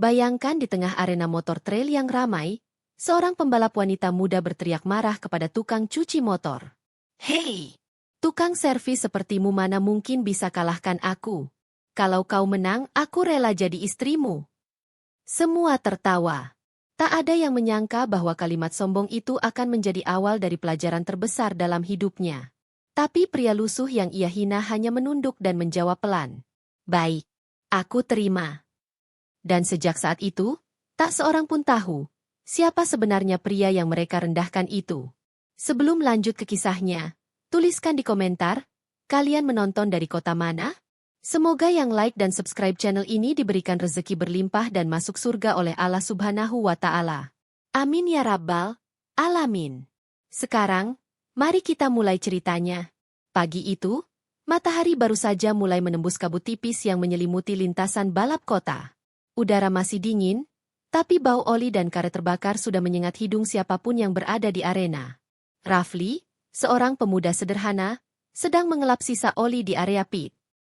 Bayangkan di tengah arena motor trail yang ramai, seorang pembalap wanita muda berteriak marah kepada tukang cuci motor. "Hei! Tukang servis sepertimu mana mungkin bisa kalahkan aku? Kalau kau menang, aku rela jadi istrimu." Semua tertawa. Tak ada yang menyangka bahwa kalimat sombong itu akan menjadi awal dari pelajaran terbesar dalam hidupnya. Tapi pria lusuh yang ia hina hanya menunduk dan menjawab pelan. "Baik, aku terima." Dan sejak saat itu, tak seorang pun tahu siapa sebenarnya pria yang mereka rendahkan itu. Sebelum lanjut ke kisahnya, tuliskan di komentar, kalian menonton dari kota mana? Semoga yang like dan subscribe channel ini diberikan rezeki berlimpah dan masuk surga oleh Allah Subhanahu wa Ta'ala. Amin ya Rabbal Alamin. Sekarang, mari kita mulai ceritanya. Pagi itu, matahari baru saja mulai menembus kabut tipis yang menyelimuti lintasan balap kota. Udara masih dingin, tapi bau oli dan karet terbakar sudah menyengat hidung siapapun yang berada di arena. Rafli, seorang pemuda sederhana, sedang mengelap sisa oli di area pit.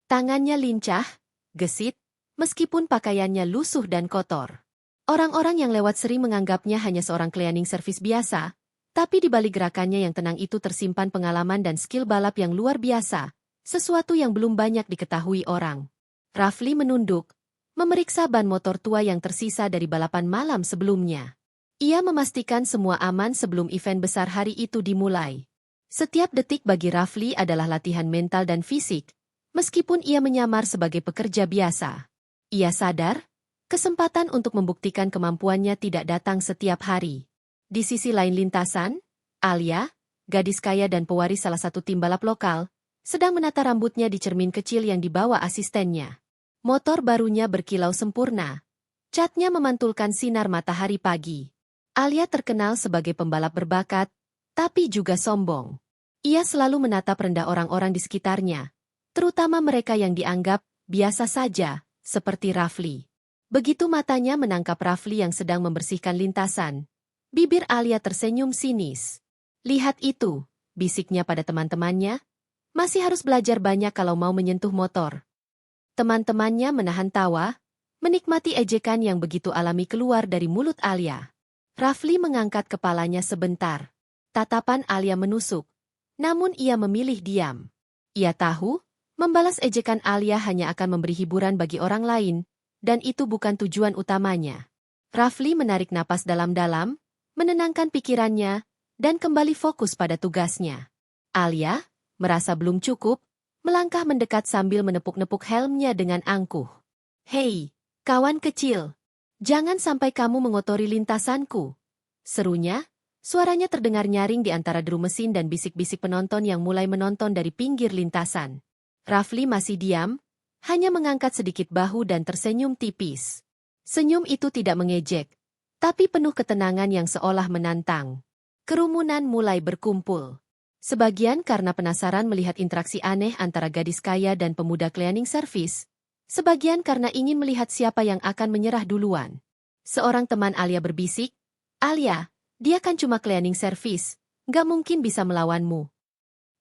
Tangannya lincah, gesit, meskipun pakaiannya lusuh dan kotor. Orang-orang yang lewat sering menganggapnya hanya seorang cleaning service biasa, tapi di balik gerakannya yang tenang itu tersimpan pengalaman dan skill balap yang luar biasa, sesuatu yang belum banyak diketahui orang. Rafli menunduk, memeriksa ban motor tua yang tersisa dari balapan malam sebelumnya. Ia memastikan semua aman sebelum event besar hari itu dimulai. Setiap detik bagi Rafli adalah latihan mental dan fisik, meskipun ia menyamar sebagai pekerja biasa. Ia sadar, kesempatan untuk membuktikan kemampuannya tidak datang setiap hari. Di sisi lain lintasan, Alia, gadis kaya dan pewaris salah satu tim balap lokal, sedang menata rambutnya di cermin kecil yang dibawa asistennya. Motor barunya berkilau sempurna. Catnya memantulkan sinar matahari pagi. Alia terkenal sebagai pembalap berbakat, tapi juga sombong. Ia selalu menatap rendah orang-orang di sekitarnya, terutama mereka yang dianggap biasa saja, seperti Rafli. Begitu matanya menangkap Rafli yang sedang membersihkan lintasan, bibir Alia tersenyum sinis. "Lihat itu," bisiknya pada teman-temannya, "masih harus belajar banyak kalau mau menyentuh motor." Teman-temannya menahan tawa, menikmati ejekan yang begitu alami keluar dari mulut Alia. Rafli mengangkat kepalanya sebentar. Tatapan Alia menusuk, namun ia memilih diam. Ia tahu, membalas ejekan Alia hanya akan memberi hiburan bagi orang lain, dan itu bukan tujuan utamanya. Rafli menarik napas dalam-dalam, menenangkan pikirannya, dan kembali fokus pada tugasnya. Alia, merasa belum cukup, melangkah mendekat sambil menepuk-nepuk helmnya dengan angkuh. "Hei, kawan kecil, jangan sampai kamu mengotori lintasanku," serunya. Suaranya terdengar nyaring di antara deru mesin dan bisik-bisik penonton yang mulai menonton dari pinggir lintasan. Rafli masih diam, hanya mengangkat sedikit bahu dan tersenyum tipis. Senyum itu tidak mengejek, tapi penuh ketenangan yang seolah menantang. Kerumunan mulai berkumpul. Sebagian karena penasaran melihat interaksi aneh antara gadis kaya dan pemuda cleaning service. Sebagian karena ingin melihat siapa yang akan menyerah duluan. Seorang teman Alia berbisik, "Alia, dia kan cuma cleaning service, nggak mungkin bisa melawanmu."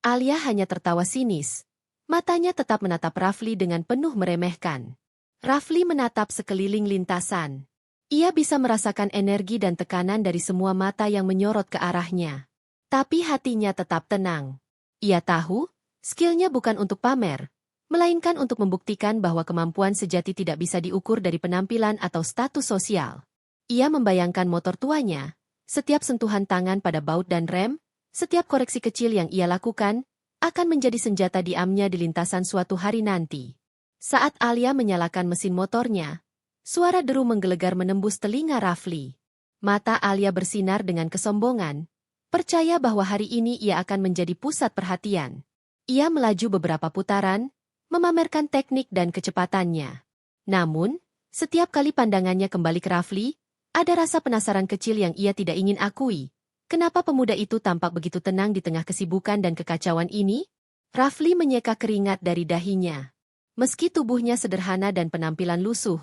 Alia hanya tertawa sinis. Matanya tetap menatap Rafli dengan penuh meremehkan. Rafli menatap sekeliling lintasan. Ia bisa merasakan energi dan tekanan dari semua mata yang menyorot ke arahnya. Tapi hatinya tetap tenang. Ia tahu, skillnya bukan untuk pamer, melainkan untuk membuktikan bahwa kemampuan sejati tidak bisa diukur dari penampilan atau status sosial. Ia membayangkan motor tuanya, setiap sentuhan tangan pada baut dan rem, setiap koreksi kecil yang ia lakukan, akan menjadi senjata diamnya di lintasan suatu hari nanti. Saat Alia menyalakan mesin motornya, suara deru menggelegar menembus telinga Rafli. Mata Alia bersinar dengan kesombongan, percaya bahwa hari ini ia akan menjadi pusat perhatian. Ia melaju beberapa putaran, memamerkan teknik dan kecepatannya. Namun, setiap kali pandangannya kembali ke Rafli, ada rasa penasaran kecil yang ia tidak ingin akui. Kenapa pemuda itu tampak begitu tenang di tengah kesibukan dan kekacauan ini? Rafli menyeka keringat dari dahinya. Meski tubuhnya sederhana dan penampilan lusuh,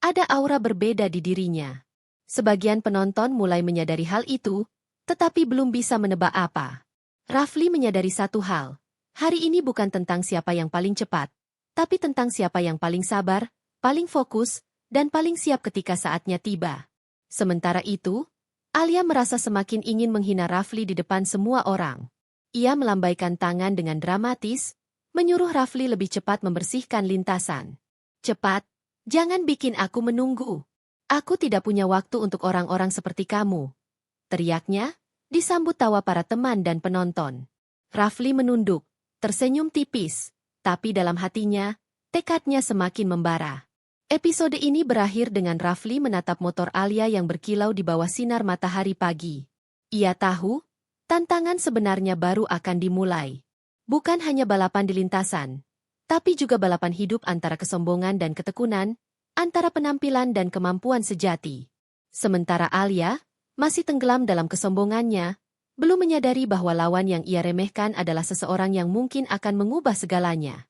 ada aura berbeda di dirinya. Sebagian penonton mulai menyadari hal itu, tetapi belum bisa menebak apa. Rafli menyadari satu hal. Hari ini bukan tentang siapa yang paling cepat, tapi tentang siapa yang paling sabar, paling fokus, dan paling siap ketika saatnya tiba. Sementara itu, Alia merasa semakin ingin menghina Rafli di depan semua orang. Ia melambaikan tangan dengan dramatis, menyuruh Rafli lebih cepat membersihkan lintasan. "Cepat, jangan bikin aku menunggu. Aku tidak punya waktu untuk orang-orang seperti kamu," teriaknya, disambut tawa para teman dan penonton. Rafli menunduk, tersenyum tipis, tapi dalam hatinya, tekadnya semakin membara. Episode ini berakhir dengan Rafli menatap motor Alia yang berkilau di bawah sinar matahari pagi. Ia tahu, tantangan sebenarnya baru akan dimulai. Bukan hanya balapan di lintasan, tapi juga balapan hidup antara kesombongan dan ketekunan, antara penampilan dan kemampuan sejati. Sementara Alia masih tenggelam dalam kesombongannya, belum menyadari bahwa lawan yang ia remehkan adalah seseorang yang mungkin akan mengubah segalanya.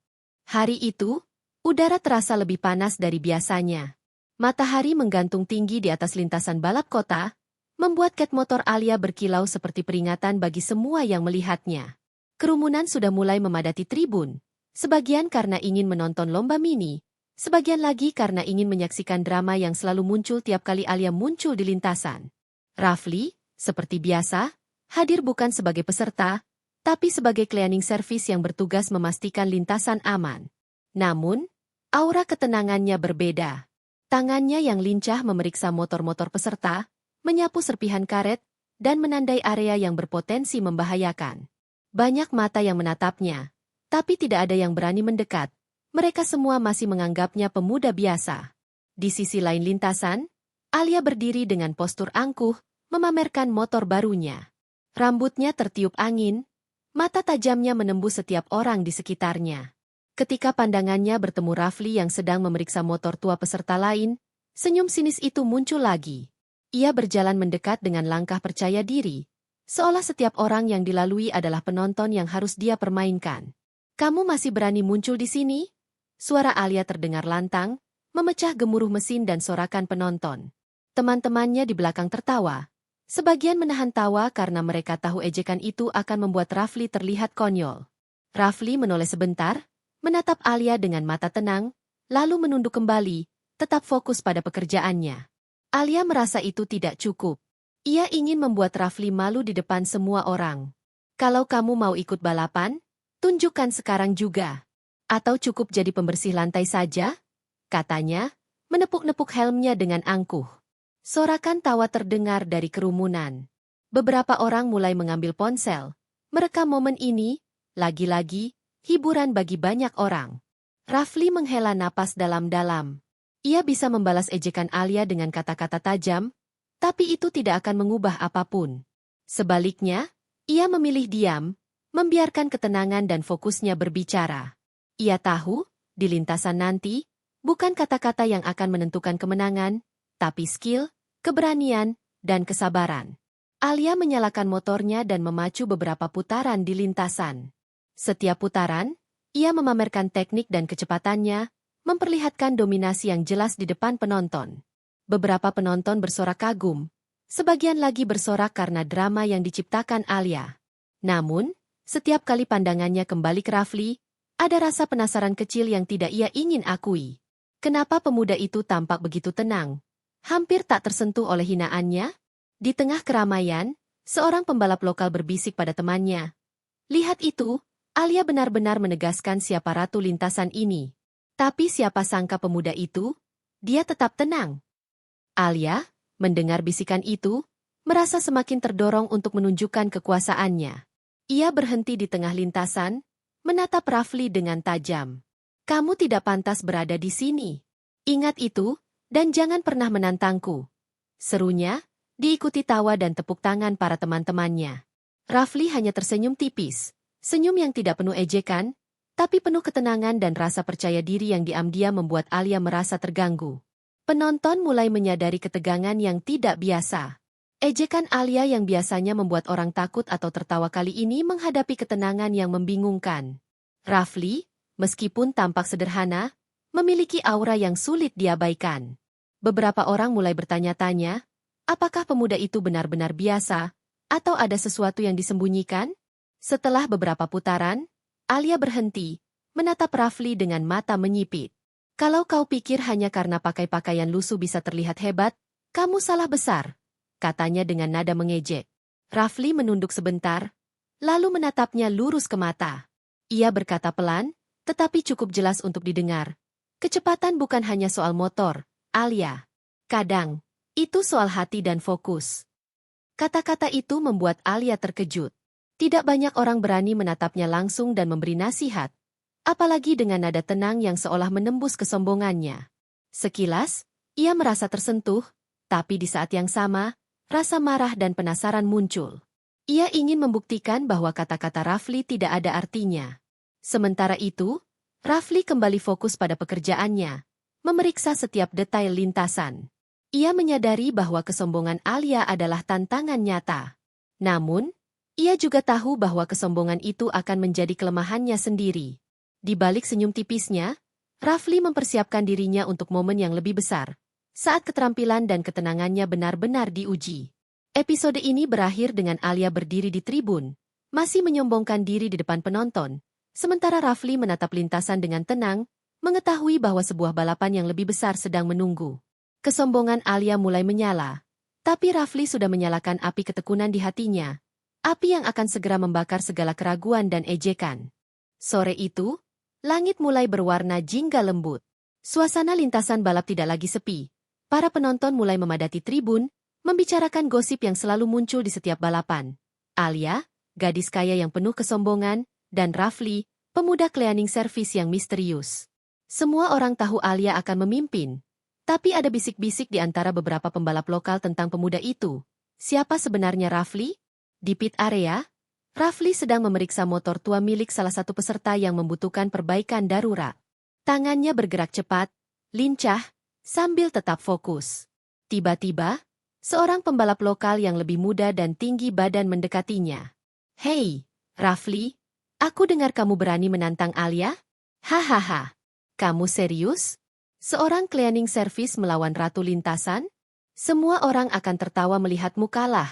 Hari itu, udara terasa lebih panas dari biasanya. Matahari menggantung tinggi di atas lintasan balap kota, membuat ket motor Alia berkilau seperti peringatan bagi semua yang melihatnya. Kerumunan sudah mulai memadati tribun, sebagian karena ingin menonton lomba mini, sebagian lagi karena ingin menyaksikan drama yang selalu muncul tiap kali Alia muncul di lintasan. Rafli, seperti biasa, hadir bukan sebagai peserta, tapi sebagai cleaning service yang bertugas memastikan lintasan aman. Namun, aura ketenangannya berbeda. Tangannya yang lincah memeriksa motor-motor peserta, menyapu serpihan karet, dan menandai area yang berpotensi membahayakan. Banyak mata yang menatapnya, tapi tidak ada yang berani mendekat. Mereka semua masih menganggapnya pemuda biasa. Di sisi lain lintasan, Alia berdiri dengan postur angkuh, memamerkan motor barunya. Rambutnya tertiup angin, mata tajamnya menembus setiap orang di sekitarnya. Ketika pandangannya bertemu Rafli yang sedang memeriksa motor tua peserta lain, senyum sinis itu muncul lagi. Ia berjalan mendekat dengan langkah percaya diri, seolah setiap orang yang dilalui adalah penonton yang harus dia permainkan. "Kamu masih berani muncul di sini?" Suara Alia terdengar lantang, memecah gemuruh mesin dan sorakan penonton. Teman-temannya di belakang tertawa. Sebagian menahan tawa karena mereka tahu ejekan itu akan membuat Rafli terlihat konyol. Rafli menoleh sebentar, menatap Alia dengan mata tenang, lalu menunduk kembali, tetap fokus pada pekerjaannya. Alia merasa itu tidak cukup. Ia ingin membuat Rafli malu di depan semua orang. "Kalau kamu mau ikut balapan, tunjukkan sekarang juga. Atau cukup jadi pembersih lantai saja?" katanya, menepuk-nepuk helmnya dengan angkuh. Sorakan tawa terdengar dari kerumunan. Beberapa orang mulai mengambil ponsel, merekam momen ini, lagi-lagi, hiburan bagi banyak orang. Rafli menghela napas dalam-dalam. Ia bisa membalas ejekan Alia dengan kata-kata tajam, tapi itu tidak akan mengubah apapun. Sebaliknya, ia memilih diam, membiarkan ketenangan dan fokusnya berbicara. Ia tahu, di lintasan nanti, bukan kata-kata yang akan menentukan kemenangan, tapi skill, keberanian, dan kesabaran. Alia menyalakan motornya dan memacu beberapa putaran di lintasan. Setiap putaran, ia memamerkan teknik dan kecepatannya, memperlihatkan dominasi yang jelas di depan penonton. Beberapa penonton bersorak kagum, sebagian lagi bersorak karena drama yang diciptakan Alia. Namun, setiap kali pandangannya kembali ke Rafli, ada rasa penasaran kecil yang tidak ia ingin akui. Kenapa pemuda itu tampak begitu tenang, hampir tak tersentuh oleh hinaannya? Di tengah keramaian, seorang pembalap lokal berbisik pada temannya. "Lihat itu, Alia benar-benar menegaskan siapa ratu lintasan ini." Tapi siapa sangka pemuda itu, dia tetap tenang. Alia, mendengar bisikan itu, merasa semakin terdorong untuk menunjukkan kekuasaannya. Ia berhenti di tengah lintasan, menatap Rafli dengan tajam. "Kamu tidak pantas berada di sini. Ingat itu, dan jangan pernah menantangku," serunya, diikuti tawa dan tepuk tangan para teman-temannya. Rafli hanya tersenyum tipis. Senyum yang tidak penuh ejekan, tapi penuh ketenangan dan rasa percaya diri yang diam-diam membuat Alia merasa terganggu. Penonton mulai menyadari ketegangan yang tidak biasa. Ejekan Alia yang biasanya membuat orang takut atau tertawa kali ini menghadapi ketenangan yang membingungkan. Rafli, meskipun tampak sederhana, memiliki aura yang sulit diabaikan. Beberapa orang mulai bertanya-tanya, apakah pemuda itu benar-benar biasa, atau ada sesuatu yang disembunyikan? Setelah beberapa putaran, Alia berhenti, menatap Rafli dengan mata menyipit. Kalau kau pikir hanya karena pakai pakaian lusuh bisa terlihat hebat, kamu salah besar, katanya dengan nada mengejek. Rafli menunduk sebentar, lalu menatapnya lurus ke mata. Ia berkata pelan, tetapi cukup jelas untuk didengar. Kecepatan bukan hanya soal motor, Alia. Kadang, itu soal hati dan fokus. Kata-kata itu membuat Alia terkejut. Tidak banyak orang berani menatapnya langsung dan memberi nasihat, apalagi dengan nada tenang yang seolah menembus kesombongannya. Sekilas, ia merasa tersentuh, tapi di saat yang sama, rasa marah dan penasaran muncul. Ia ingin membuktikan bahwa kata-kata Rafli tidak ada artinya. Sementara itu, Rafli kembali fokus pada pekerjaannya, memeriksa setiap detail lintasan. Ia menyadari bahwa kesombongan Alia adalah tantangan nyata. Namun, ia juga tahu bahwa kesombongan itu akan menjadi kelemahannya sendiri. Di balik senyum tipisnya, Rafli mempersiapkan dirinya untuk momen yang lebih besar, saat keterampilan dan ketenangannya benar-benar diuji. Episode ini berakhir dengan Alia berdiri di tribun, masih menyombongkan diri di depan penonton, sementara Rafli menatap lintasan dengan tenang, mengetahui bahwa sebuah balapan yang lebih besar sedang menunggu. Kesombongan Alia mulai menyala, tapi Rafli sudah menyalakan api ketekunan di hatinya, api yang akan segera membakar segala keraguan dan ejekan. Sore itu, langit mulai berwarna jingga lembut. Suasana lintasan balap tidak lagi sepi. Para penonton mulai memadati tribun, membicarakan gosip yang selalu muncul di setiap balapan. Alia, gadis kaya yang penuh kesombongan, dan Rafli, pemuda cleaning service yang misterius. Semua orang tahu Alia akan memimpin. Tapi ada bisik-bisik di antara beberapa pembalap lokal tentang pemuda itu. Siapa sebenarnya Rafli? Di pit area, Rafli sedang memeriksa motor tua milik salah satu peserta yang membutuhkan perbaikan darurat. Tangannya bergerak cepat, lincah, sambil tetap fokus. Tiba-tiba, seorang pembalap lokal yang lebih muda dan tinggi badan mendekatinya. "Hei, Rafli, aku dengar kamu berani menantang Alia? Hahaha, kamu serius? Seorang cleaning service melawan ratu lintasan? Semua orang akan tertawa melihatmu kalah,"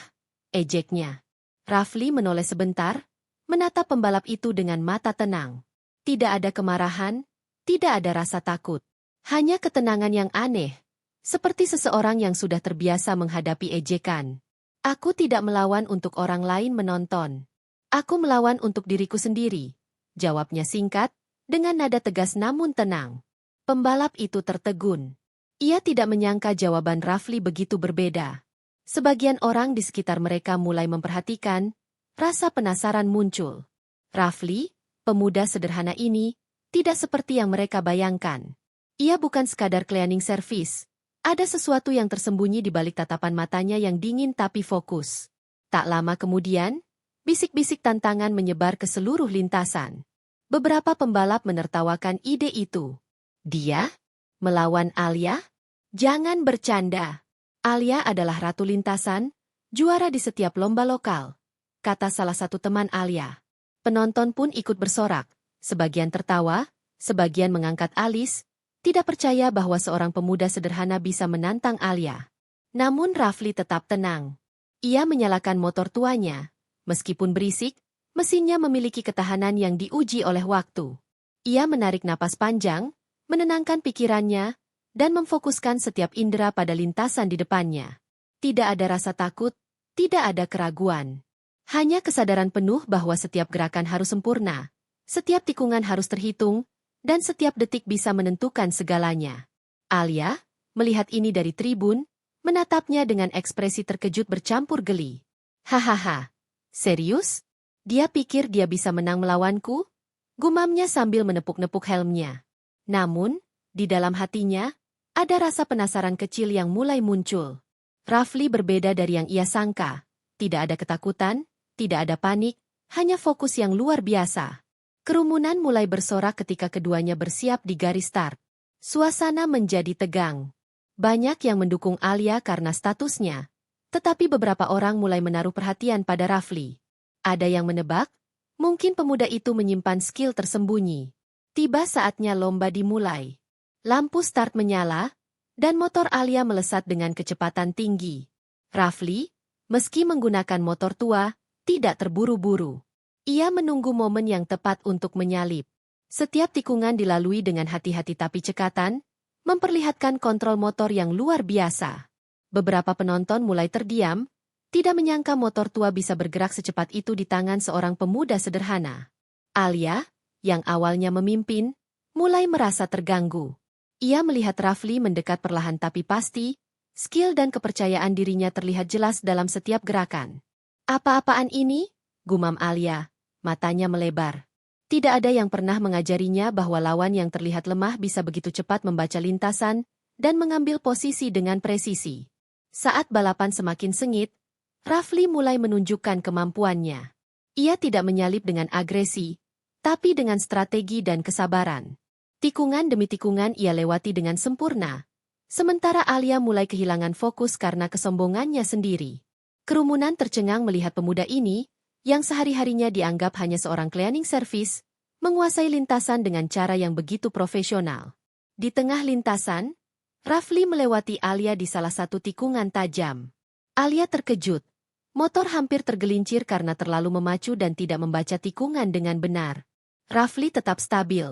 ejeknya. Rafli menoleh sebentar, menatap pembalap itu dengan mata tenang. Tidak ada kemarahan, tidak ada rasa takut. Hanya ketenangan yang aneh, seperti seseorang yang sudah terbiasa menghadapi ejekan. "Aku tidak melawan untuk orang lain menonton. Aku melawan untuk diriku sendiri," jawabnya singkat, dengan nada tegas namun tenang. Pembalap itu tertegun. Ia tidak menyangka jawaban Rafli begitu berbeda. Sebagian orang di sekitar mereka mulai memperhatikan, rasa penasaran muncul. Rafli, pemuda sederhana ini, tidak seperti yang mereka bayangkan. Ia bukan sekadar cleaning service. Ada sesuatu yang tersembunyi di balik tatapan matanya yang dingin tapi fokus. Tak lama kemudian, bisik-bisik tantangan menyebar ke seluruh lintasan. Beberapa pembalap menertawakan ide itu. "Dia? Melawan Alia? Jangan bercanda. Alia adalah ratu lintasan, juara di setiap lomba lokal," kata salah satu teman Alia. Penonton pun ikut bersorak, sebagian tertawa, sebagian mengangkat alis, tidak percaya bahwa seorang pemuda sederhana bisa menantang Alia. Namun Rafli tetap tenang. Ia menyalakan motor tuanya. Meskipun berisik, mesinnya memiliki ketahanan yang diuji oleh waktu. Ia menarik napas panjang, menenangkan pikirannya, dan memfokuskan setiap indera pada lintasan di depannya. Tidak ada rasa takut, tidak ada keraguan. Hanya kesadaran penuh bahwa setiap gerakan harus sempurna, setiap tikungan harus terhitung, dan setiap detik bisa menentukan segalanya. Alia, melihat ini dari tribun, menatapnya dengan ekspresi terkejut bercampur geli. "Hahaha, serius? Dia pikir dia bisa menang melawanku?" Gumamnya sambil menepuk-nepuk helmnya. Namun, di dalam hatinya, ada rasa penasaran kecil yang mulai muncul. Rafli berbeda dari yang ia sangka. Tidak ada ketakutan, tidak ada panik, hanya fokus yang luar biasa. Kerumunan mulai bersorak ketika keduanya bersiap di garis start. Suasana menjadi tegang. Banyak yang mendukung Alia karena statusnya, tetapi beberapa orang mulai menaruh perhatian pada Rafli. Ada yang menebak, mungkin pemuda itu menyimpan skill tersembunyi. Tiba saatnya lomba dimulai. Lampu start menyala, dan motor Alia melesat dengan kecepatan tinggi. Rafli, meski menggunakan motor tua, tidak terburu-buru. Ia menunggu momen yang tepat untuk menyalip. Setiap tikungan dilalui dengan hati-hati tapi cekatan, memperlihatkan kontrol motor yang luar biasa. Beberapa penonton mulai terdiam, tidak menyangka motor tua bisa bergerak secepat itu di tangan seorang pemuda sederhana. Alia, yang awalnya memimpin, mulai merasa terganggu. Ia melihat Rafli mendekat perlahan tapi pasti, skill dan kepercayaan dirinya terlihat jelas dalam setiap gerakan. Apa-apaan ini? Gumam Alia, matanya melebar. Tidak ada yang pernah mengajarinya bahwa lawan yang terlihat lemah bisa begitu cepat membaca lintasan dan mengambil posisi dengan presisi. Saat balapan semakin sengit, Rafli mulai menunjukkan kemampuannya. Ia tidak menyalip dengan agresi, tapi dengan strategi dan kesabaran. Tikungan demi tikungan ia lewati dengan sempurna, sementara Alia mulai kehilangan fokus karena kesombongannya sendiri. Kerumunan tercengang melihat pemuda ini, yang sehari-harinya dianggap hanya seorang cleaning service, menguasai lintasan dengan cara yang begitu profesional. Di tengah lintasan, Rafli melewati Alia di salah satu tikungan tajam. Alia terkejut. Motor hampir tergelincir karena terlalu memacu dan tidak membaca tikungan dengan benar. Rafli tetap stabil.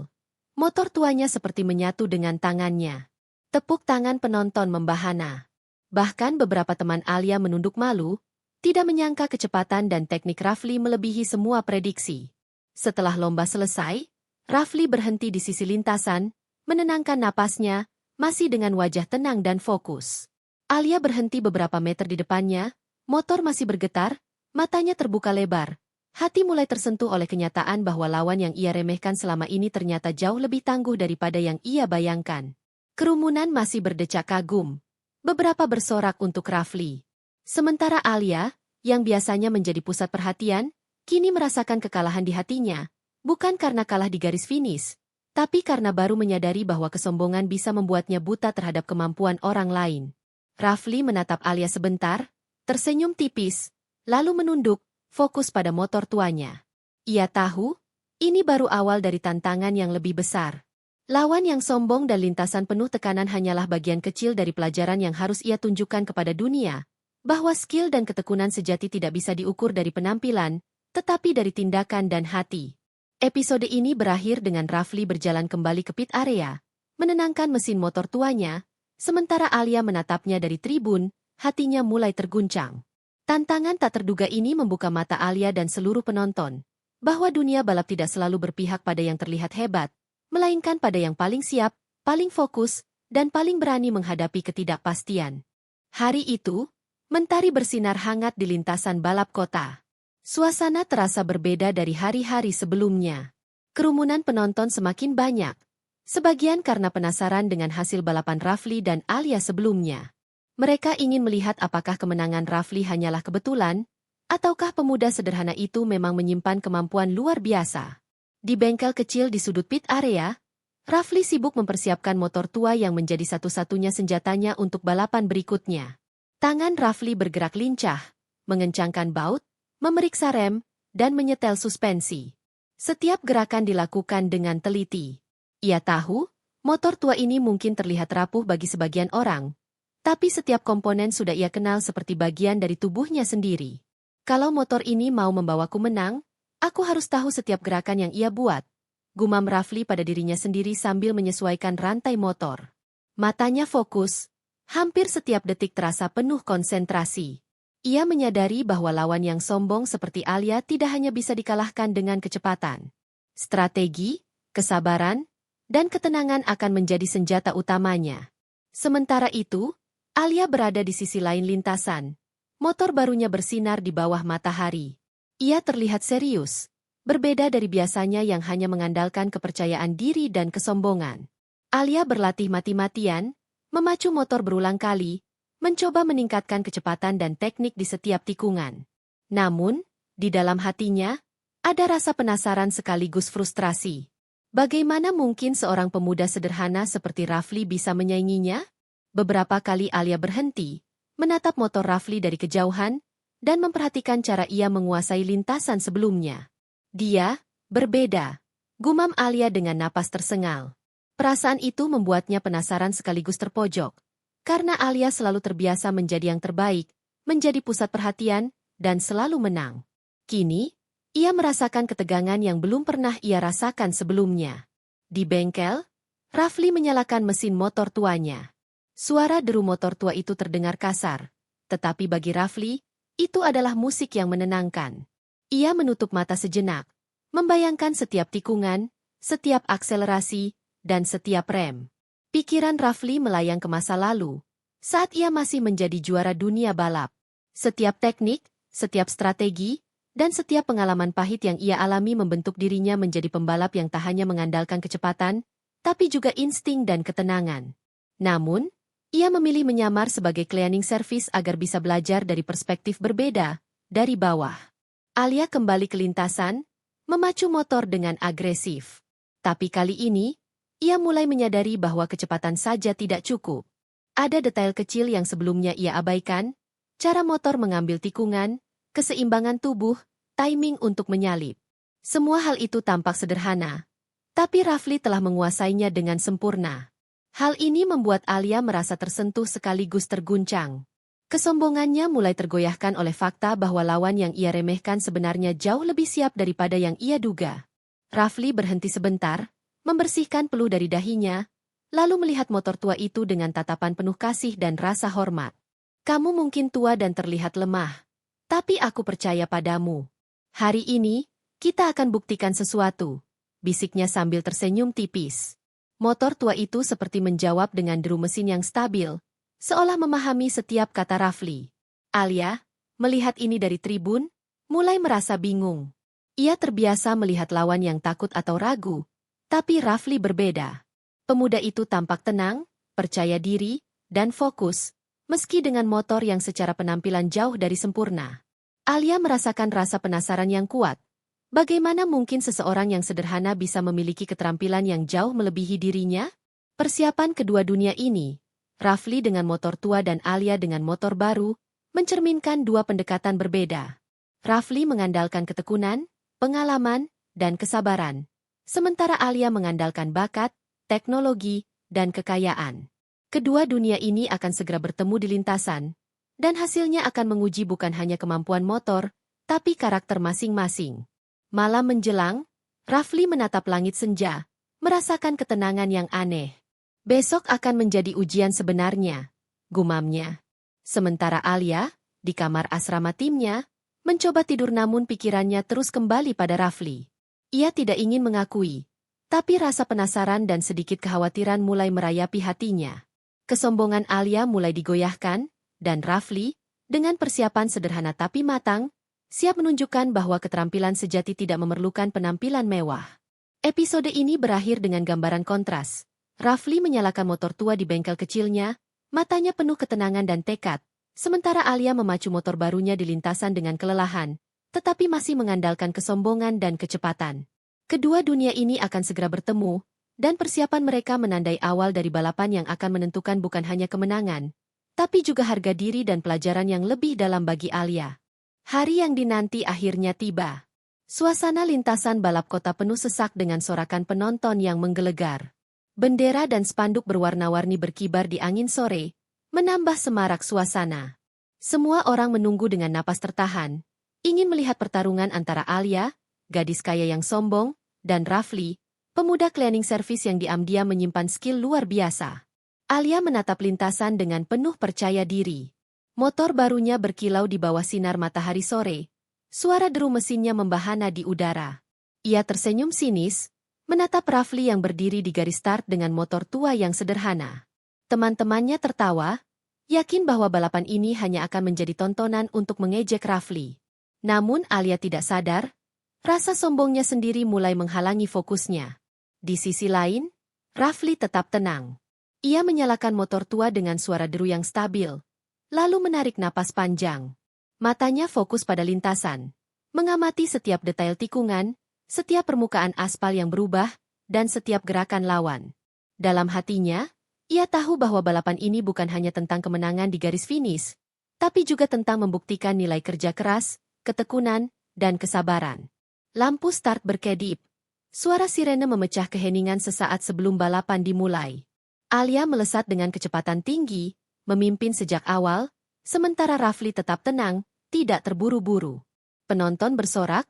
Motor tuanya seperti menyatu dengan tangannya. Tepuk tangan penonton membahana. Bahkan beberapa teman Alia menunduk malu, tidak menyangka kecepatan dan teknik Rafli melebihi semua prediksi. Setelah lomba selesai, Rafli berhenti di sisi lintasan, menenangkan napasnya, masih dengan wajah tenang dan fokus. Alia berhenti beberapa meter di depannya, motor masih bergetar, matanya terbuka lebar. Hati mulai tersentuh oleh kenyataan bahwa lawan yang ia remehkan selama ini ternyata jauh lebih tangguh daripada yang ia bayangkan. Kerumunan masih berdecak kagum. Beberapa bersorak untuk Rafli. Sementara Alia, yang biasanya menjadi pusat perhatian, kini merasakan kekalahan di hatinya, bukan karena kalah di garis finish, tapi karena baru menyadari bahwa kesombongan bisa membuatnya buta terhadap kemampuan orang lain. Rafli menatap Alia sebentar, tersenyum tipis, lalu menunduk, fokus pada motor tuanya. Ia tahu, ini baru awal dari tantangan yang lebih besar. Lawan yang sombong dan lintasan penuh tekanan hanyalah bagian kecil dari pelajaran yang harus ia tunjukkan kepada dunia, bahwa skill dan ketekunan sejati tidak bisa diukur dari penampilan, tetapi dari tindakan dan hati. Episode ini berakhir dengan Rafli berjalan kembali ke pit area, menenangkan mesin motor tuanya, sementara Alia menatapnya dari tribun, hatinya mulai terguncang. Tantangan tak terduga ini membuka mata Alia dan seluruh penonton, bahwa dunia balap tidak selalu berpihak pada yang terlihat hebat, melainkan pada yang paling siap, paling fokus, dan paling berani menghadapi ketidakpastian. Hari itu, mentari bersinar hangat di lintasan balap kota. Suasana terasa berbeda dari hari-hari sebelumnya. Kerumunan penonton semakin banyak, sebagian karena penasaran dengan hasil balapan Rafli dan Alia sebelumnya. Mereka ingin melihat apakah kemenangan Rafli hanyalah kebetulan, ataukah pemuda sederhana itu memang menyimpan kemampuan luar biasa. Di bengkel kecil di sudut pit area, Rafli sibuk mempersiapkan motor tua yang menjadi satu-satunya senjatanya untuk balapan berikutnya. Tangan Rafli bergerak lincah, mengencangkan baut, memeriksa rem, dan menyetel suspensi. Setiap gerakan dilakukan dengan teliti. Ia tahu, motor tua ini mungkin terlihat rapuh bagi sebagian orang, tapi setiap komponen sudah ia kenal seperti bagian dari tubuhnya sendiri. Kalau motor ini mau membawaku menang, aku harus tahu setiap gerakan yang ia buat, gumam Rafli pada dirinya sendiri sambil menyesuaikan rantai motor. Matanya fokus, hampir setiap detik terasa penuh konsentrasi. Ia menyadari bahwa lawan yang sombong seperti Alia tidak hanya bisa dikalahkan dengan kecepatan. Strategi, kesabaran, dan ketenangan akan menjadi senjata utamanya. Sementara itu, Alia berada di sisi lain lintasan. Motor barunya bersinar di bawah matahari. Ia terlihat serius, berbeda dari biasanya yang hanya mengandalkan kepercayaan diri dan kesombongan. Alia berlatih mati-matian, memacu motor berulang kali, mencoba meningkatkan kecepatan dan teknik di setiap tikungan. Namun, di dalam hatinya, ada rasa penasaran sekaligus frustrasi. Bagaimana mungkin seorang pemuda sederhana seperti Rafli bisa menyainginya? Beberapa kali Alia berhenti, menatap motor Rafli dari kejauhan, dan memperhatikan cara ia menguasai lintasan sebelumnya. Dia, berbeda, gumam Alia dengan napas tersengal. Perasaan itu membuatnya penasaran sekaligus terpojok, karena Alia selalu terbiasa menjadi yang terbaik, menjadi pusat perhatian, dan selalu menang. Kini, Ia merasakan ketegangan yang belum pernah ia rasakan sebelumnya. Di bengkel, Rafli menyalakan mesin motor tuanya. Suara deru motor tua itu terdengar kasar, tetapi bagi Rafli, itu adalah musik yang menenangkan. Ia menutup mata sejenak, membayangkan setiap tikungan, setiap akselerasi, dan setiap rem. Pikiran Rafli melayang ke masa lalu, saat ia masih menjadi juara dunia balap. Setiap teknik, setiap strategi, dan setiap pengalaman pahit yang ia alami membentuk dirinya menjadi pembalap yang tak hanya mengandalkan kecepatan, tapi juga insting dan ketenangan. Namun, ia memilih menyamar sebagai cleaning service agar bisa belajar dari perspektif berbeda, dari bawah. Alia kembali ke lintasan, memacu motor dengan agresif. Tapi kali ini, ia mulai menyadari bahwa kecepatan saja tidak cukup. Ada detail kecil yang sebelumnya ia abaikan, cara motor mengambil tikungan, keseimbangan tubuh, timing untuk menyalip. Semua hal itu tampak sederhana, tapi Rafli telah menguasainya dengan sempurna. Hal ini membuat Alia merasa tersentuh sekaligus terguncang. Kesombongannya mulai tergoyahkan oleh fakta bahwa lawan yang ia remehkan sebenarnya jauh lebih siap daripada yang ia duga. Rafli berhenti sebentar, membersihkan peluh dari dahinya, lalu melihat motor tua itu dengan tatapan penuh kasih dan rasa hormat. Kamu mungkin tua dan terlihat lemah, tapi aku percaya padamu. Hari ini, kita akan buktikan sesuatu, bisiknya sambil tersenyum tipis. Motor tua itu seperti menjawab dengan deru mesin yang stabil, seolah memahami setiap kata Rafli. Alia, melihat ini dari tribun, mulai merasa bingung. Ia terbiasa melihat lawan yang takut atau ragu, tapi Rafli berbeda. Pemuda itu tampak tenang, percaya diri, dan fokus, meski dengan motor yang secara penampilan jauh dari sempurna. Alia merasakan rasa penasaran yang kuat. Bagaimana mungkin seseorang yang sederhana bisa memiliki keterampilan yang jauh melebihi dirinya? Persiapan kedua dunia ini, Rafli dengan motor tua dan Alia dengan motor baru, mencerminkan dua pendekatan berbeda. Rafli mengandalkan ketekunan, pengalaman, dan kesabaran. Sementara Alia mengandalkan bakat, teknologi, dan kekayaan. Kedua dunia ini akan segera bertemu di lintasan, dan hasilnya akan menguji bukan hanya kemampuan motor, tapi karakter masing-masing. Malam menjelang, Rafli menatap langit senja, merasakan ketenangan yang aneh. Besok akan menjadi ujian sebenarnya, gumamnya. Sementara Alia, di kamar asrama timnya, mencoba tidur namun pikirannya terus kembali pada Rafli. Ia tidak ingin mengakui, tapi rasa penasaran dan sedikit kekhawatiran mulai merayapi hatinya. Kesombongan Alia mulai digoyahkan, dan Rafli, dengan persiapan sederhana tapi matang, siap menunjukkan bahwa keterampilan sejati tidak memerlukan penampilan mewah. Episode ini berakhir dengan gambaran kontras. Rafli menyalakan motor tua di bengkel kecilnya, matanya penuh ketenangan dan tekad, sementara Alia memacu motor barunya di lintasan dengan kelelahan, tetapi masih mengandalkan kesombongan dan kecepatan. Kedua dunia ini akan segera bertemu, dan persiapan mereka menandai awal dari balapan yang akan menentukan bukan hanya kemenangan, tapi juga harga diri dan pelajaran yang lebih dalam bagi Alia. Hari yang dinanti akhirnya tiba. Suasana lintasan balap kota penuh sesak dengan sorakan penonton yang menggelegar. Bendera dan spanduk berwarna-warni berkibar di angin sore, menambah semarak suasana. Semua orang menunggu dengan napas tertahan, ingin melihat pertarungan antara Alia, gadis kaya yang sombong, dan Rafli, pemuda cleaning service yang diam-diam menyimpan skill luar biasa. Alia menatap lintasan dengan penuh percaya diri. Motor barunya berkilau di bawah sinar matahari sore. Suara deru mesinnya membahana di udara. Ia tersenyum sinis, menatap Rafli yang berdiri di garis start dengan motor tua yang sederhana. Teman-temannya tertawa, yakin bahwa balapan ini hanya akan menjadi tontonan untuk mengejek Rafli. Namun Alia tidak sadar, rasa sombongnya sendiri mulai menghalangi fokusnya. Di sisi lain, Rafli tetap tenang. Ia menyalakan motor tua dengan suara deru yang stabil, lalu menarik napas panjang. Matanya fokus pada lintasan, mengamati setiap detail tikungan, setiap permukaan aspal yang berubah, dan setiap gerakan lawan. Dalam hatinya, ia tahu bahwa balapan ini bukan hanya tentang kemenangan di garis finish, tapi juga tentang membuktikan nilai kerja keras, ketekunan, dan kesabaran. Lampu start berkedip. Suara sirene memecah keheningan sesaat sebelum balapan dimulai. Alia melesat dengan kecepatan tinggi, memimpin sejak awal, sementara Rafli tetap tenang, tidak terburu-buru. Penonton bersorak,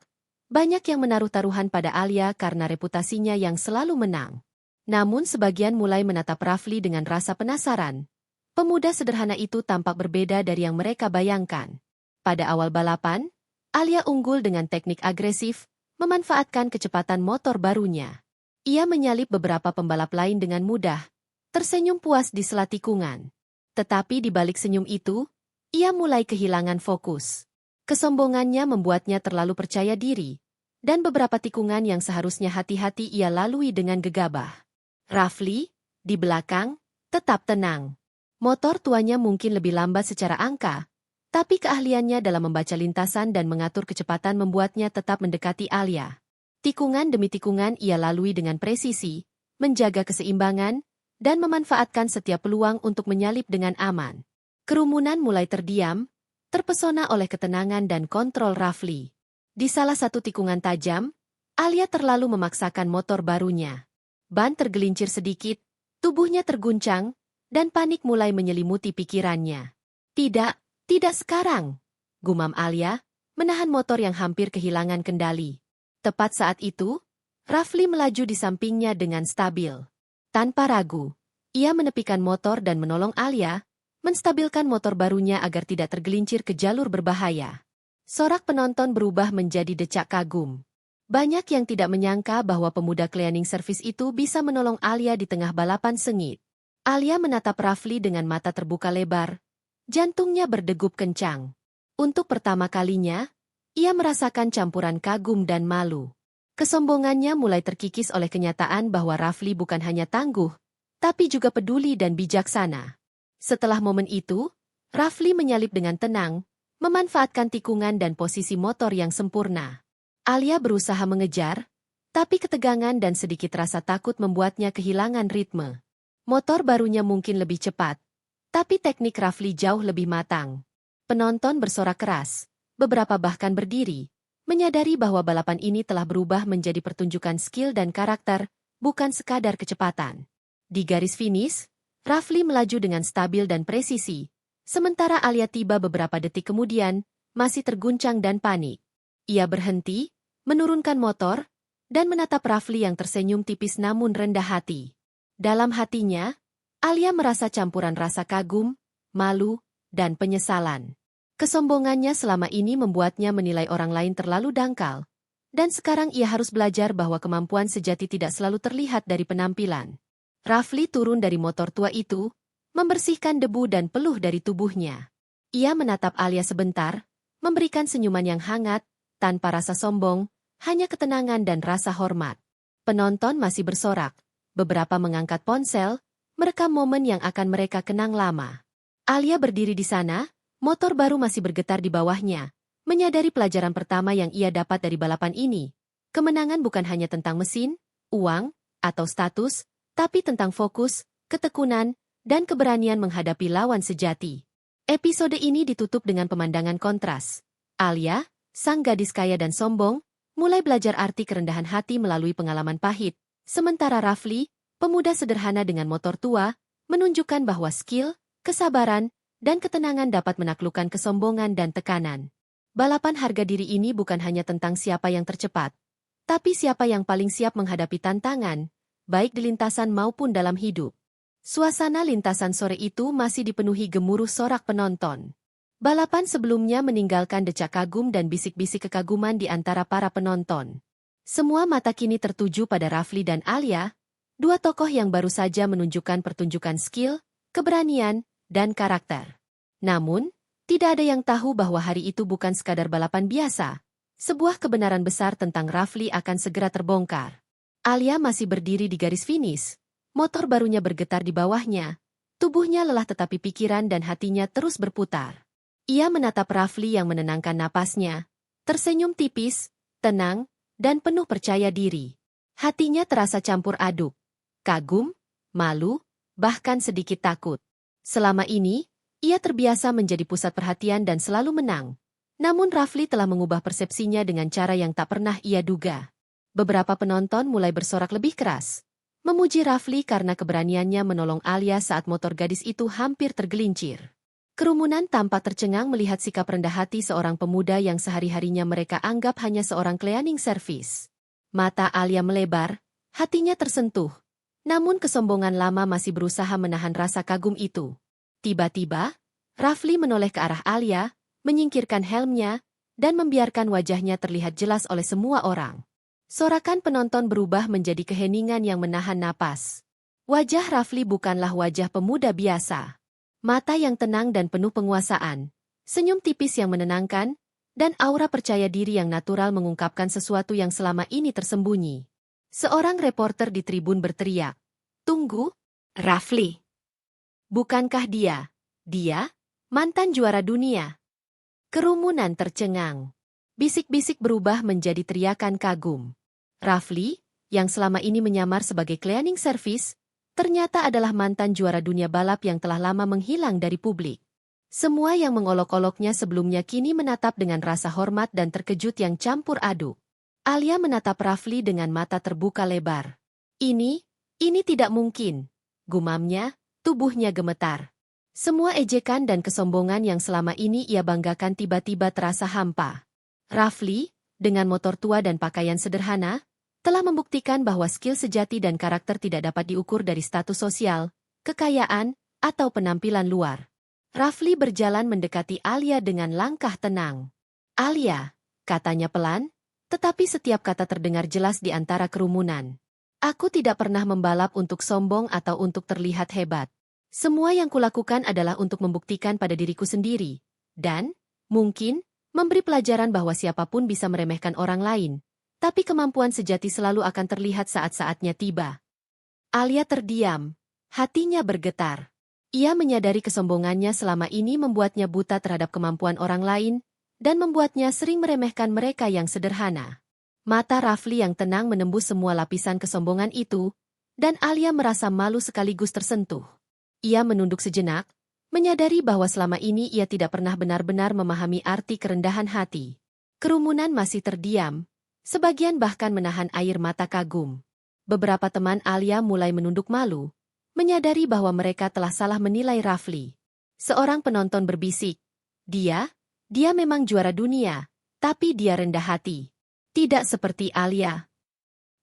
Banyak yang menaruh taruhan pada Alia karena reputasinya yang selalu menang. Namun sebagian mulai menatap Rafli dengan rasa penasaran. Pemuda sederhana itu tampak berbeda dari yang mereka bayangkan. Pada awal balapan, Alia unggul dengan teknik agresif, memanfaatkan kecepatan motor barunya. Ia menyalip beberapa pembalap lain dengan mudah, tersenyum puas di sela tikungan. Tetapi di balik senyum itu, ia mulai kehilangan fokus. Kesombongannya membuatnya terlalu percaya diri, dan beberapa tikungan yang seharusnya hati-hati ia lalui dengan gegabah. Rafli, di belakang, tetap tenang. Motor tuanya mungkin lebih lambat secara angka, tapi keahliannya dalam membaca lintasan dan mengatur kecepatan membuatnya tetap mendekati Alia. Tikungan demi tikungan ia lalui dengan presisi, menjaga keseimbangan, dan memanfaatkan setiap peluang untuk menyalip dengan aman. Kerumunan mulai terdiam, terpesona oleh ketenangan dan kontrol Rafli. Di salah satu tikungan tajam, Alia terlalu memaksakan motor barunya. Ban tergelincir sedikit, tubuhnya terguncang, dan panik mulai menyelimuti pikirannya. Tidak sekarang, gumam Alia, menahan motor yang hampir kehilangan kendali. Tepat saat itu, Rafli melaju di sampingnya dengan stabil. Tanpa ragu, ia menepikan motor dan menolong Alia, menstabilkan motor barunya agar tidak tergelincir ke jalur berbahaya. Sorak penonton berubah menjadi decak kagum. Banyak yang tidak menyangka bahwa pemuda cleaning service itu bisa menolong Alia di tengah balapan sengit. Alia menatap Rafli dengan mata terbuka lebar. Jantungnya berdegup kencang. Untuk pertama kalinya, ia merasakan campuran kagum dan malu. Kesombongannya mulai terkikis oleh kenyataan bahwa Rafli bukan hanya tangguh, tapi juga peduli dan bijaksana. Setelah momen itu, Rafli menyalip dengan tenang, memanfaatkan tikungan dan posisi motor yang sempurna. Alia berusaha mengejar, tapi ketegangan dan sedikit rasa takut membuatnya kehilangan ritme. Motor barunya mungkin lebih cepat, tapi teknik Rafli jauh lebih matang. Penonton bersorak keras, beberapa bahkan berdiri, menyadari bahwa balapan ini telah berubah menjadi pertunjukan skill dan karakter, bukan sekadar kecepatan. Di garis finish, Rafli melaju dengan stabil dan presisi, sementara Alia tiba beberapa detik kemudian, masih terguncang dan panik. Ia berhenti, menurunkan motor, dan menatap Rafli yang tersenyum tipis namun rendah hati. Dalam hatinya, Alia merasa campuran rasa kagum, malu, dan penyesalan. Kesombongannya selama ini membuatnya menilai orang lain terlalu dangkal, dan sekarang ia harus belajar bahwa kemampuan sejati tidak selalu terlihat dari penampilan. Rafli turun dari motor tua itu, membersihkan debu dan peluh dari tubuhnya. Ia menatap Alia sebentar, memberikan senyuman yang hangat, tanpa rasa sombong, hanya ketenangan dan rasa hormat. Penonton masih bersorak, beberapa mengangkat ponsel, merekam momen yang akan mereka kenang lama. Alia berdiri di sana, motor baru masih bergetar di bawahnya, menyadari pelajaran pertama yang ia dapat dari balapan ini. Kemenangan bukan hanya tentang mesin, uang, atau status, tapi tentang fokus, ketekunan, dan keberanian menghadapi lawan sejati. Episode ini ditutup dengan pemandangan kontras. Alia, sang gadis kaya dan sombong, mulai belajar arti kerendahan hati melalui pengalaman pahit, sementara Rafli, pemuda sederhana dengan motor tua, menunjukkan bahwa skill, kesabaran, dan ketenangan dapat menaklukkan kesombongan dan tekanan. Balapan harga diri ini bukan hanya tentang siapa yang tercepat, tapi siapa yang paling siap menghadapi tantangan, baik di lintasan maupun dalam hidup. Suasana lintasan sore itu masih dipenuhi gemuruh sorak penonton. Balapan sebelumnya meninggalkan decak kagum dan bisik-bisik kekaguman di antara para penonton. Semua mata kini tertuju pada Rafli dan Alia, dua tokoh yang baru saja menunjukkan pertunjukan skill, keberanian, dan karakter. Namun, tidak ada yang tahu bahwa hari itu bukan sekadar balapan biasa. Sebuah kebenaran besar tentang Rafli akan segera terbongkar. Alia masih berdiri di garis finish. Motor barunya bergetar di bawahnya. Tubuhnya lelah tetapi pikiran dan hatinya terus berputar. Ia menatap Rafli yang menenangkan napasnya. Tersenyum tipis, tenang, dan penuh percaya diri. Hatinya terasa campur aduk. Kagum, malu, bahkan sedikit takut. Selama ini, ia terbiasa menjadi pusat perhatian dan selalu menang. Namun Rafli telah mengubah persepsinya dengan cara yang tak pernah ia duga. Beberapa penonton mulai bersorak lebih keras. Memuji Rafli karena keberaniannya menolong Alia saat motor gadis itu hampir tergelincir. Kerumunan tampak tercengang melihat sikap rendah hati seorang pemuda yang sehari-harinya mereka anggap hanya seorang cleaning service. Mata Alia melebar, hatinya tersentuh. Namun kesombongan lama masih berusaha menahan rasa kagum itu. Tiba-tiba, Rafli menoleh ke arah Alia, menyingkirkan helmnya, dan membiarkan wajahnya terlihat jelas oleh semua orang. Sorakan penonton berubah menjadi keheningan yang menahan napas. Wajah Rafli bukanlah wajah pemuda biasa. Mata yang tenang dan penuh penguasaan, senyum tipis yang menenangkan, dan aura percaya diri yang natural mengungkapkan sesuatu yang selama ini tersembunyi. Seorang reporter di tribun berteriak, "Tunggu, Rafli. Bukankah dia? Dia, mantan juara dunia." Kerumunan tercengang. Bisik-bisik berubah menjadi teriakan kagum. Rafli, yang selama ini menyamar sebagai cleaning service, ternyata adalah mantan juara dunia balap yang telah lama menghilang dari publik. Semua yang mengolok-oloknya sebelumnya kini menatap dengan rasa hormat dan terkejut yang campur aduk. Alia menatap Rafli dengan mata terbuka lebar. Ini tidak mungkin. Gumamnya, tubuhnya gemetar. Semua ejekan dan kesombongan yang selama ini ia banggakan tiba-tiba terasa hampa. Rafli, dengan motor tua dan pakaian sederhana, telah membuktikan bahwa skill sejati dan karakter tidak dapat diukur dari status sosial, kekayaan, atau penampilan luar. Rafli berjalan mendekati Alia dengan langkah tenang. "Alia," katanya pelan, tetapi setiap kata terdengar jelas di antara kerumunan. "Aku tidak pernah membalap untuk sombong atau untuk terlihat hebat. Semua yang kulakukan adalah untuk membuktikan pada diriku sendiri, dan, mungkin, memberi pelajaran bahwa siapapun bisa meremehkan orang lain. Tapi kemampuan sejati selalu akan terlihat saat-saatnya tiba." Alia terdiam, hatinya bergetar. Ia menyadari kesombongannya selama ini membuatnya buta terhadap kemampuan orang lain, dan membuatnya sering meremehkan mereka yang sederhana. Mata Rafli yang tenang menembus semua lapisan kesombongan itu, dan Alia merasa malu sekaligus tersentuh. Ia menunduk sejenak, menyadari bahwa selama ini ia tidak pernah benar-benar memahami arti kerendahan hati. Kerumunan masih terdiam. Sebagian bahkan menahan air mata kagum. Beberapa teman Alia mulai menunduk malu, menyadari bahwa mereka telah salah menilai Rafli. Seorang penonton berbisik, Dia memang juara dunia, tapi dia rendah hati. Tidak seperti Alia."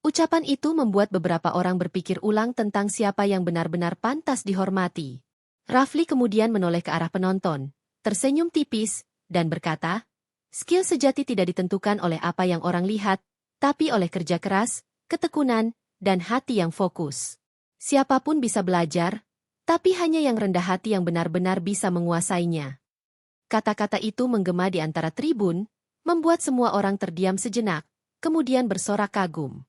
Ucapan itu membuat beberapa orang berpikir ulang tentang siapa yang benar-benar pantas dihormati. Rafli kemudian menoleh ke arah penonton, tersenyum tipis, dan berkata, "Skill sejati tidak ditentukan oleh apa yang orang lihat, tapi oleh kerja keras, ketekunan, dan hati yang fokus. Siapapun bisa belajar, tapi hanya yang rendah hati yang benar-benar bisa menguasainya." Kata-kata itu menggema di antara tribun, membuat semua orang terdiam sejenak, kemudian bersorak kagum.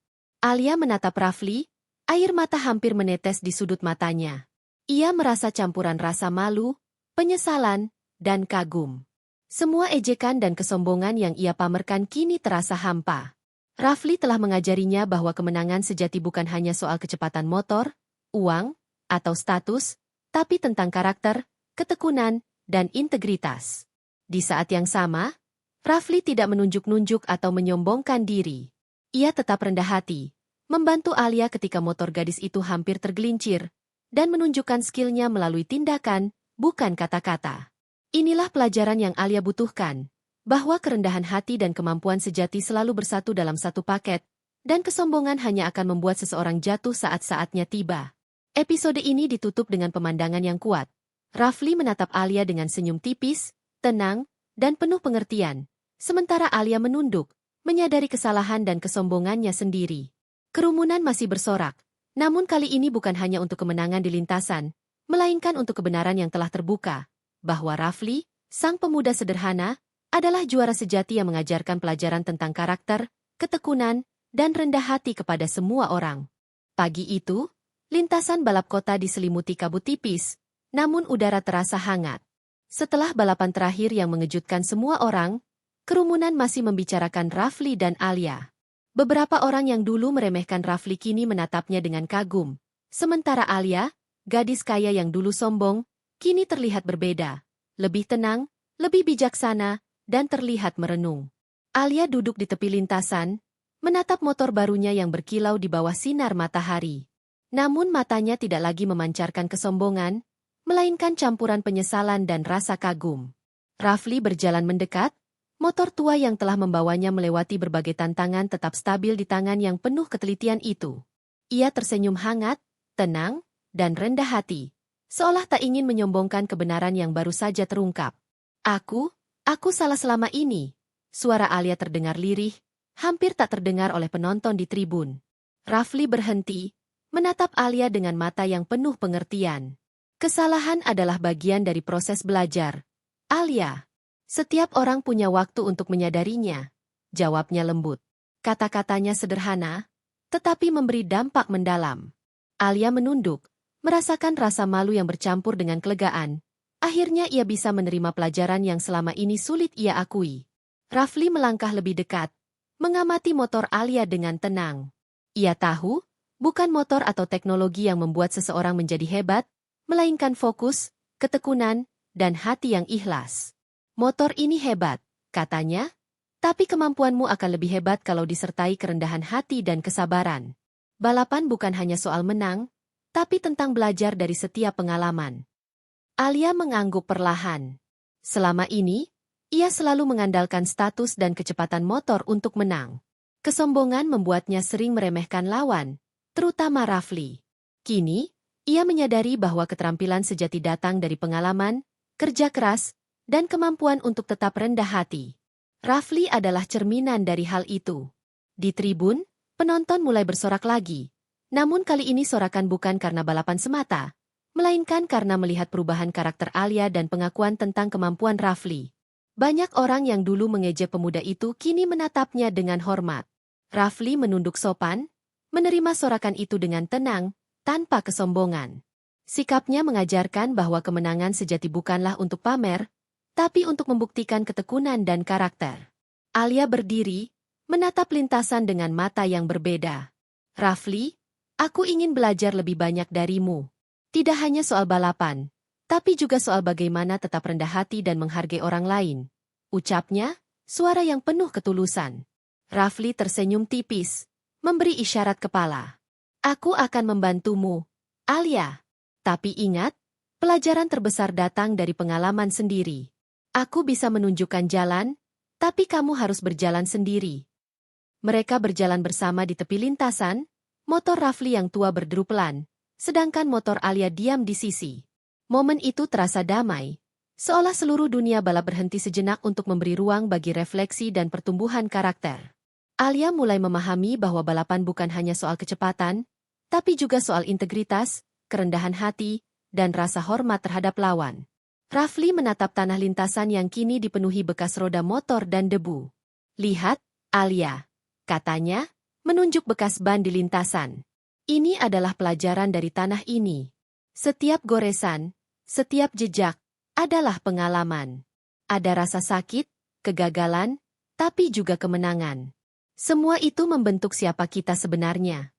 Alia menatap Rafli, air mata hampir menetes di sudut matanya. Ia merasa campuran rasa malu, penyesalan, dan kagum. Semua ejekan dan kesombongan yang ia pamerkan kini terasa hampa. Rafli telah mengajarinya bahwa kemenangan sejati bukan hanya soal kecepatan motor, uang, atau status, tapi tentang karakter, ketekunan, dan integritas. Di saat yang sama, Rafli tidak menunjuk-nunjuk atau menyombongkan diri. Ia tetap rendah hati, membantu Alia ketika motor gadis itu hampir tergelincir, dan menunjukkan skillnya melalui tindakan, bukan kata-kata. Inilah pelajaran yang Alia butuhkan, bahwa kerendahan hati dan kemampuan sejati selalu bersatu dalam satu paket, dan kesombongan hanya akan membuat seseorang jatuh saat-saatnya tiba. Episode ini ditutup dengan pemandangan yang kuat. Rafli menatap Alia dengan senyum tipis, tenang, dan penuh pengertian, sementara Alia menunduk, menyadari kesalahan dan kesombongannya sendiri. Kerumunan masih bersorak, namun kali ini bukan hanya untuk kemenangan di lintasan, melainkan untuk kebenaran yang telah terbuka, bahwa Rafli, sang pemuda sederhana, adalah juara sejati yang mengajarkan pelajaran tentang karakter, ketekunan, dan rendah hati kepada semua orang. Pagi itu, lintasan balap kota diselimuti kabut tipis, namun udara terasa hangat. Setelah balapan terakhir yang mengejutkan semua orang, kerumunan masih membicarakan Rafli dan Alia. Beberapa orang yang dulu meremehkan Rafli kini menatapnya dengan kagum, sementara Alia, gadis kaya yang dulu sombong, kini terlihat berbeda, lebih tenang, lebih bijaksana, dan terlihat merenung. Alia duduk di tepi lintasan, menatap motor barunya yang berkilau di bawah sinar matahari. Namun matanya tidak lagi memancarkan kesombongan, melainkan campuran penyesalan dan rasa kagum. Rafli berjalan mendekat, motor tua yang telah membawanya melewati berbagai tantangan tetap stabil di tangan yang penuh ketelitian itu. Ia tersenyum hangat, tenang, dan rendah hati, seolah tak ingin menyombongkan kebenaran yang baru saja terungkap. Aku salah selama ini. Suara Alia terdengar lirih, hampir tak terdengar oleh penonton di tribun. Rafli berhenti, menatap Alia dengan mata yang penuh pengertian. Kesalahan adalah bagian dari proses belajar. Alia, setiap orang punya waktu untuk menyadarinya, jawabnya lembut. Kata-katanya sederhana, tetapi memberi dampak mendalam. Alia menunduk, merasakan rasa malu yang bercampur dengan kelegaan. Akhirnya ia bisa menerima pelajaran yang selama ini sulit ia akui. Rafli melangkah lebih dekat, mengamati motor Alia dengan tenang. Ia tahu, bukan motor atau teknologi yang membuat seseorang menjadi hebat, melainkan fokus, ketekunan, dan hati yang ikhlas. Motor ini hebat, katanya, tapi kemampuanmu akan lebih hebat kalau disertai kerendahan hati dan kesabaran. Balapan bukan hanya soal menang, tapi tentang belajar dari setiap pengalaman. Alia mengangguk perlahan. Selama ini, ia selalu mengandalkan status dan kecepatan motor untuk menang. Kesombongan membuatnya sering meremehkan lawan, terutama Rafli. Kini, ia menyadari bahwa keterampilan sejati datang dari pengalaman, kerja keras, dan kemampuan untuk tetap rendah hati. Rafli adalah cerminan dari hal itu. Di tribun, penonton mulai bersorak lagi. Namun kali ini sorakan bukan karena balapan semata, melainkan karena melihat perubahan karakter Alia dan pengakuan tentang kemampuan Rafli. Banyak orang yang dulu mengejek pemuda itu kini menatapnya dengan hormat. Rafli menunduk sopan, menerima sorakan itu dengan tenang, tanpa kesombongan. Sikapnya mengajarkan bahwa kemenangan sejati bukanlah untuk pamer, tapi untuk membuktikan ketekunan dan karakter. Alia berdiri, menatap lintasan dengan mata yang berbeda. Rafli, aku ingin belajar lebih banyak darimu. Tidak hanya soal balapan, tapi juga soal bagaimana tetap rendah hati dan menghargai orang lain. Ucapnya, suara yang penuh ketulusan. Rafli tersenyum tipis, memberi isyarat kepala. Aku akan membantumu, Alia. Tapi ingat, pelajaran terbesar datang dari pengalaman sendiri. Aku bisa menunjukkan jalan, tapi kamu harus berjalan sendiri. Mereka berjalan bersama di tepi lintasan, motor Rafli yang tua berderu pelan, sedangkan motor Alia diam di sisi. Momen itu terasa damai, seolah seluruh dunia balap berhenti sejenak untuk memberi ruang bagi refleksi dan pertumbuhan karakter. Alia mulai memahami bahwa balapan bukan hanya soal kecepatan, tapi juga soal integritas, kerendahan hati, dan rasa hormat terhadap lawan. Rafli menatap tanah lintasan yang kini dipenuhi bekas roda motor dan debu. Lihat, Alia, katanya, menunjuk bekas ban di lintasan. Ini adalah pelajaran dari tanah ini. Setiap goresan, setiap jejak, adalah pengalaman. Ada rasa sakit, kegagalan, tapi juga kemenangan. Semua itu membentuk siapa kita sebenarnya.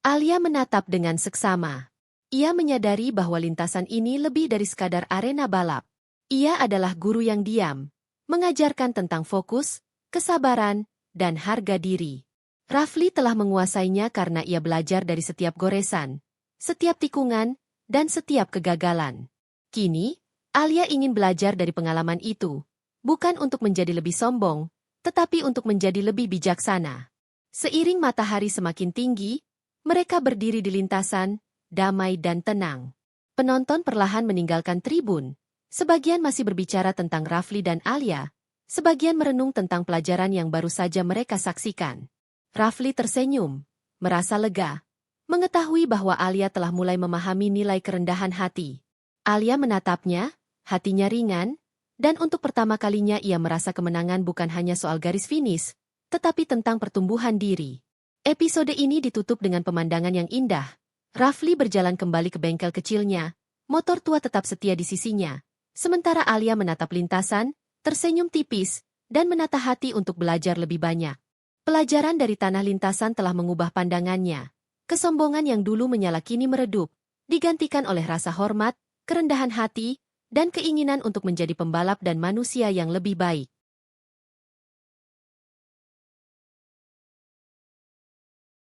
Alia menatap dengan seksama. Ia menyadari bahwa lintasan ini lebih dari sekadar arena balap. Ia adalah guru yang diam, mengajarkan tentang fokus, kesabaran, dan harga diri. Rafli telah menguasainya karena ia belajar dari setiap goresan, setiap tikungan, dan setiap kegagalan. Kini, Alia ingin belajar dari pengalaman itu, bukan untuk menjadi lebih sombong, tetapi untuk menjadi lebih bijaksana. Seiring matahari semakin tinggi, mereka berdiri di lintasan, damai dan tenang. Penonton perlahan meninggalkan tribun. Sebagian masih berbicara tentang Rafli dan Alia, sebagian merenung tentang pelajaran yang baru saja mereka saksikan. Rafli tersenyum, merasa lega, mengetahui bahwa Alia telah mulai memahami nilai kerendahan hati. Alia menatapnya, hatinya ringan, dan untuk pertama kalinya ia merasa kemenangan bukan hanya soal garis finish, tetapi tentang pertumbuhan diri. Episode ini ditutup dengan pemandangan yang indah. Rafli berjalan kembali ke bengkel kecilnya, motor tua tetap setia di sisinya, sementara Alia menatap lintasan, tersenyum tipis, dan menata hati untuk belajar lebih banyak. Pelajaran dari tanah lintasan telah mengubah pandangannya. Kesombongan yang dulu menyala kini meredup, digantikan oleh rasa hormat, kerendahan hati, dan keinginan untuk menjadi pembalap dan manusia yang lebih baik.